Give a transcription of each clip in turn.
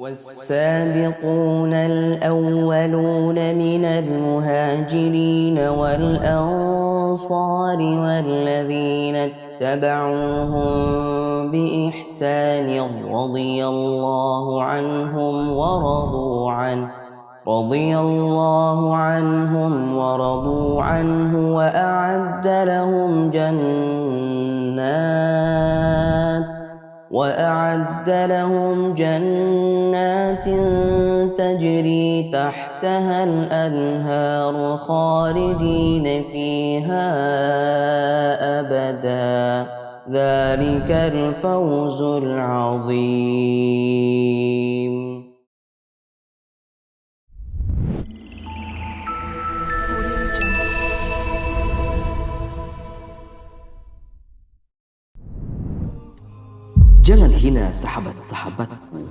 والسابقون الأولون من المهاجرين والأنصار والذين اتبعوهم بإحسان رضي الله عنهم ورضوا عنه وأعد لهم جنات تجري تحتها الأنهار خالدين فيها أبدا ذلك الفوز العظيم. Jangan hina sahabat-sahabatku.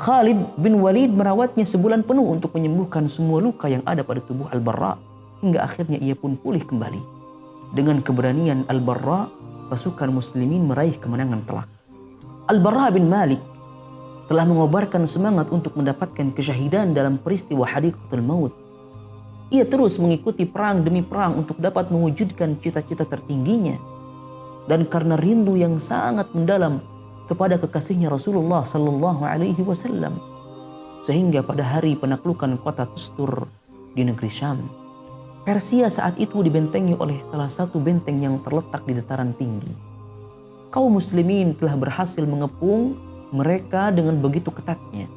Khalid bin Walid merawatnya sebulan penuh untuk menyembuhkan semua luka yang ada pada tubuh Al-Barra, hingga akhirnya ia pun pulih kembali. Dengan keberanian Al-Barra, pasukan muslimin meraih kemenangan telak. Al-Barra bin Malik telah mengobarkan semangat untuk mendapatkan kesyahidan dalam peristiwa Hadiqatul Maut. Ia terus mengikuti perang demi perang untuk dapat mewujudkan cita-cita tertingginya. Dan karena rindu yang sangat mendalam kepada kekasihnya Rasulullah Sallallahu Alaihi Wasallam, sehingga pada hari penaklukan kota Tustur di negeri Syam, Persia saat itu dibentengi oleh salah satu benteng yang terletak di dataran tinggi. Kaum muslimin telah berhasil mengepung mereka dengan begitu ketatnya.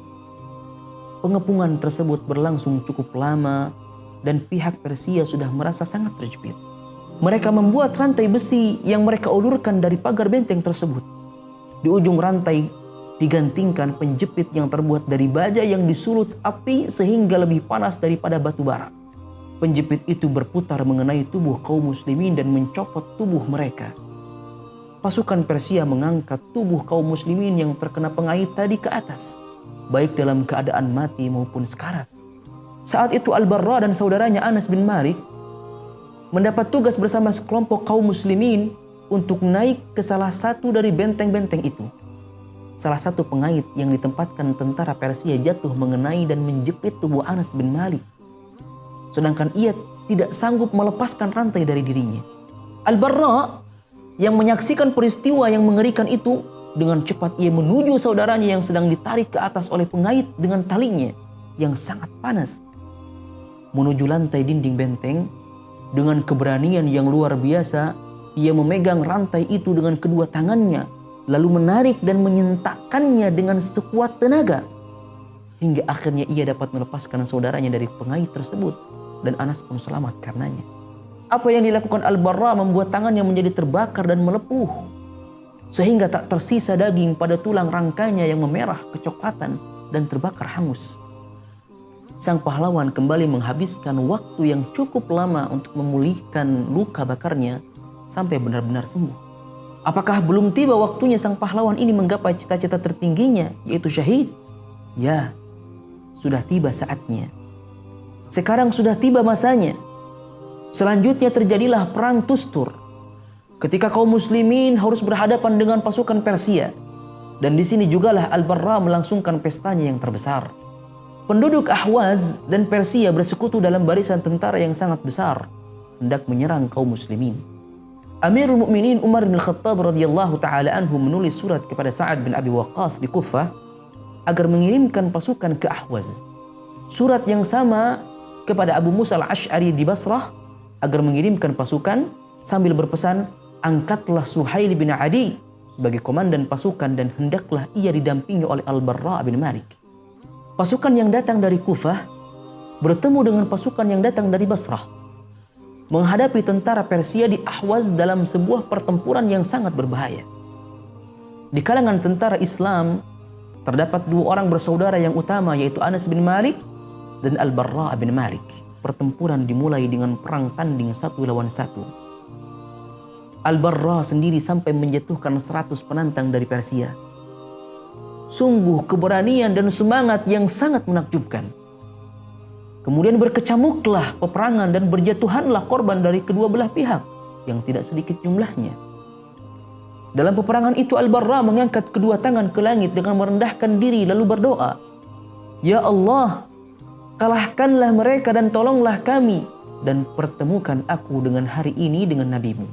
Pengepungan tersebut berlangsung cukup lama dan pihak Persia sudah merasa sangat terjepit. Mereka membuat rantai besi yang mereka ulurkan dari pagar benteng tersebut. Di ujung rantai digantingkan penjepit yang terbuat dari baja yang disulut api sehingga lebih panas daripada batu bara. Penjepit itu berputar mengenai tubuh kaum muslimin dan mencopot tubuh mereka. Pasukan Persia mengangkat tubuh kaum muslimin yang terkena pengait tadi ke atas, baik dalam keadaan mati maupun sekarat. Saat itu Al-Barra dan saudaranya Anas bin Malik mendapat tugas bersama sekelompok kaum muslimin untuk naik ke salah satu dari benteng-benteng itu. Salah satu pengait yang ditempatkan tentara Persia jatuh mengenai dan menjepit tubuh Anas bin Malik, sedangkan ia tidak sanggup melepaskan rantai dari dirinya. Al-Barra yang menyaksikan peristiwa yang mengerikan itu, dengan cepat ia menuju saudaranya yang sedang ditarik ke atas oleh pengait dengan talinya yang sangat panas. Menuju lantai dinding benteng, dengan keberanian yang luar biasa, ia memegang rantai itu dengan kedua tangannya, lalu menarik dan menyentakkannya dengan sekuat tenaga, hingga akhirnya ia dapat melepaskan saudaranya dari pengait tersebut, dan Anas pun selamat karenanya. Apa yang dilakukan Al-Barra membuat tangannya menjadi terbakar dan melepuh, sehingga tak tersisa daging pada tulang rangkanya yang memerah kecoklatan dan terbakar hangus. Sang pahlawan kembali menghabiskan waktu yang cukup lama untuk memulihkan luka bakarnya sampai benar-benar sembuh. Apakah belum tiba waktunya sang pahlawan ini menggapai cita-cita tertingginya, yaitu syahid? Ya, sudah tiba saatnya. Sekarang sudah tiba masanya. Selanjutnya terjadilah perang Tustur, ketika kaum muslimin harus berhadapan dengan pasukan Persia. Dan di sini jugalah Al-Barra melangsungkan pestanya yang terbesar. Penduduk Ahwaz dan Persia bersekutu dalam barisan tentara yang sangat besar, hendak menyerang kaum muslimin. Amirul Mukminin Umar bin Khattab radhiyallahu taala anhu menulis surat kepada Sa'ad bin Abi Waqqas di Kufah agar mengirimkan pasukan ke Ahwaz. Surat yang sama kepada Abu Musa al-Ash'ari di Basrah agar mengirimkan pasukan sambil berpesan, angkatlah Suhail bin Adi sebagai komandan pasukan dan hendaklah ia didampingi oleh Al-Barra bin Malik. Pasukan yang datang dari Kufah bertemu dengan pasukan yang datang dari Basrah, menghadapi tentara Persia di Ahwaz dalam sebuah pertempuran yang sangat berbahaya. Di kalangan tentara Islam terdapat dua orang bersaudara yang utama, yaitu Anas bin Malik dan Al-Barra bin Malik. Pertempuran dimulai dengan perang tanding 1 lawan 1. Al-Barra sendiri sampai menjatuhkan 100 penantang dari Persia. Sungguh keberanian dan semangat yang sangat menakjubkan. Kemudian berkecamuklah peperangan dan berjatuhanlah korban dari kedua belah pihak yang tidak sedikit jumlahnya. Dalam peperangan itu Al-Barra mengangkat kedua tangan ke langit dengan merendahkan diri lalu berdoa, "Ya Allah, kalahkanlah mereka dan tolonglah kami dan pertemukan aku dengan hari ini dengan Nabi-Mu."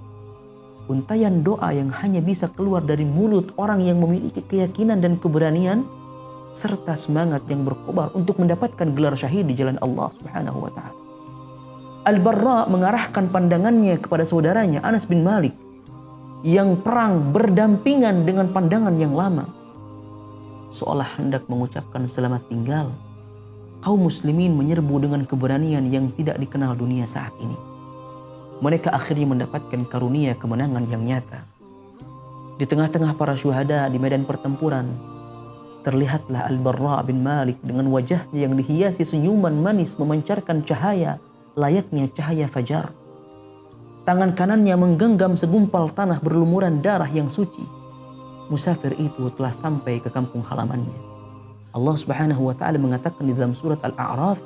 Untayan doa yang hanya bisa keluar dari mulut orang yang memiliki keyakinan dan keberanian serta semangat yang berkobar untuk mendapatkan gelar syahid di jalan Allah Subhanahu wa taala. Al-Barra mengarahkan pandangannya kepada saudaranya Anas bin Malik yang perang berdampingan dengan pandangan yang lama, seolah hendak mengucapkan selamat tinggal. Kaum muslimin menyerbu dengan keberanian yang tidak dikenal dunia saat ini. Mereka akhirnya mendapatkan karunia kemenangan yang nyata. Di tengah-tengah para syuhada di medan pertempuran, terlihatlah Al-Barra bin Malik dengan wajahnya yang dihiasi senyuman manis memancarkan cahaya layaknya cahaya fajar. Tangan kanannya menggenggam segumpal tanah berlumuran darah yang suci. Musafir itu telah sampai ke kampung halamannya. Allah Subhanahu wa taala mengatakan di dalam surat Al-A'raf,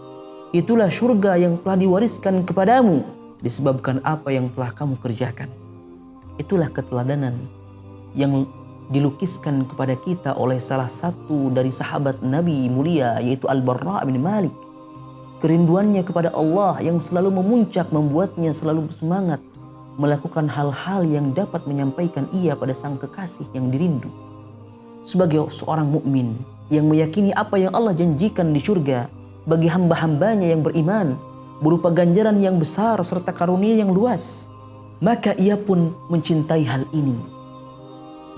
"Itulah surga yang telah diwariskan kepadamu disebabkan apa yang telah kamu kerjakan." Itulah keteladanan yang dilukiskan kepada kita oleh salah satu dari sahabat Nabi mulia, yaitu Al-Barra bin Malik. Kerinduannya kepada Allah yang selalu memuncak membuatnya selalu bersemangat melakukan hal-hal yang dapat menyampaikan ia pada sang kekasih yang dirindu. Sebagai seorang mukmin yang meyakini apa yang Allah janjikan di surga bagi hamba-hambanya yang beriman berupa ganjaran yang besar serta karunia yang luas, maka ia pun mencintai hal ini.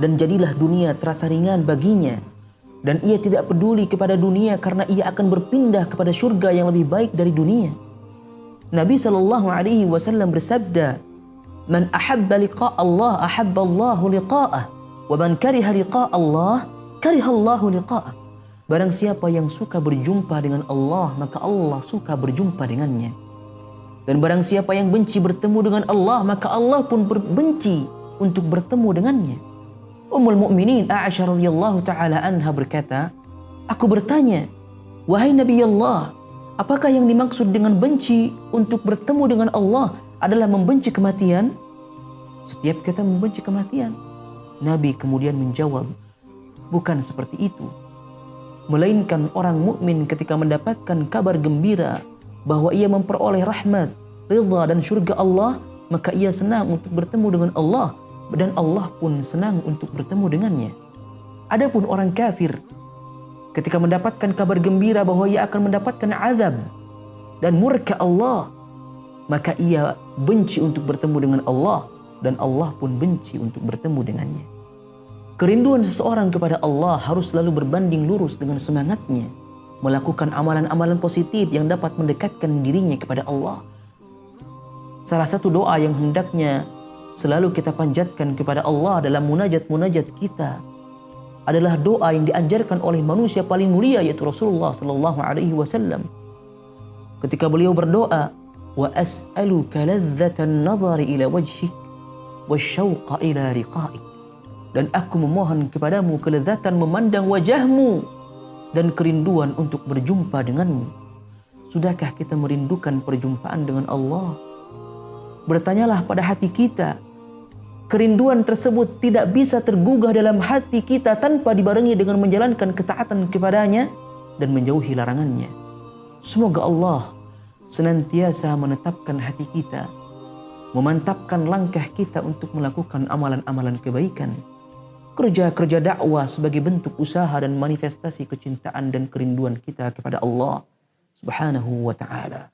Dan jadilah dunia terasa ringan baginya. Dan ia tidak peduli kepada dunia karena ia akan berpindah kepada surga yang lebih baik dari dunia. Nabi SAW bersabda, "Man ahabba liqa' Allah ahabba Allahu liqa'ah, wa man kariha liqa' Allah kariha Allahu liqa'ah." Barang siapa yang suka berjumpa dengan Allah, maka Allah suka berjumpa dengannya. Dan barang siapa yang benci bertemu dengan Allah, maka Allah pun benci untuk bertemu dengannya. Ummul Mukminin Aisyah radhiyallahu taala anha berkata, "Aku bertanya, wahai Nabi Allah, apakah yang dimaksud dengan benci untuk bertemu dengan Allah adalah membenci kematian?" Setiap kita membenci kematian. Nabi kemudian menjawab, "Bukan seperti itu. Melainkan orang mukmin ketika mendapatkan kabar gembira bahwa ia memperoleh rahmat, ridha dan surga Allah, maka ia senang untuk bertemu dengan Allah dan Allah pun senang untuk bertemu dengannya. Adapun orang kafir ketika mendapatkan kabar gembira bahwa ia akan mendapatkan azab dan murka Allah, maka ia benci untuk bertemu dengan Allah dan Allah pun benci untuk bertemu dengannya." Kerinduan seseorang kepada Allah harus selalu berbanding lurus dengan semangatnya melakukan amalan-amalan positif yang dapat mendekatkan dirinya kepada Allah. Salah satu doa yang hendaknya selalu kita panjatkan kepada Allah dalam munajat-munajat kita adalah doa yang diajarkan oleh manusia paling mulia, yaitu Rasulullah sallallahu alaihi wasallam. Ketika beliau berdoa, "Wa as'aluka ladzatan nazari ila wajhik wasyauqa ila liqa'ik." Dan aku memohon kepadamu kelezatan memandang wajahmu dan kerinduan untuk berjumpa denganmu. Sudahkah kita merindukan perjumpaan dengan Allah? Bertanyalah pada hati kita. Kerinduan tersebut tidak bisa tergugah dalam hati kita tanpa dibarengi dengan menjalankan ketaatan kepadanya dan menjauhi larangannya. Semoga Allah senantiasa menetapkan hati kita, memantapkan langkah kita untuk melakukan amalan-amalan kebaikan, kerja-kerja dakwah sebagai bentuk usaha dan manifestasi kecintaan dan kerinduan kita kepada Allah Subhanahu wa ta'ala.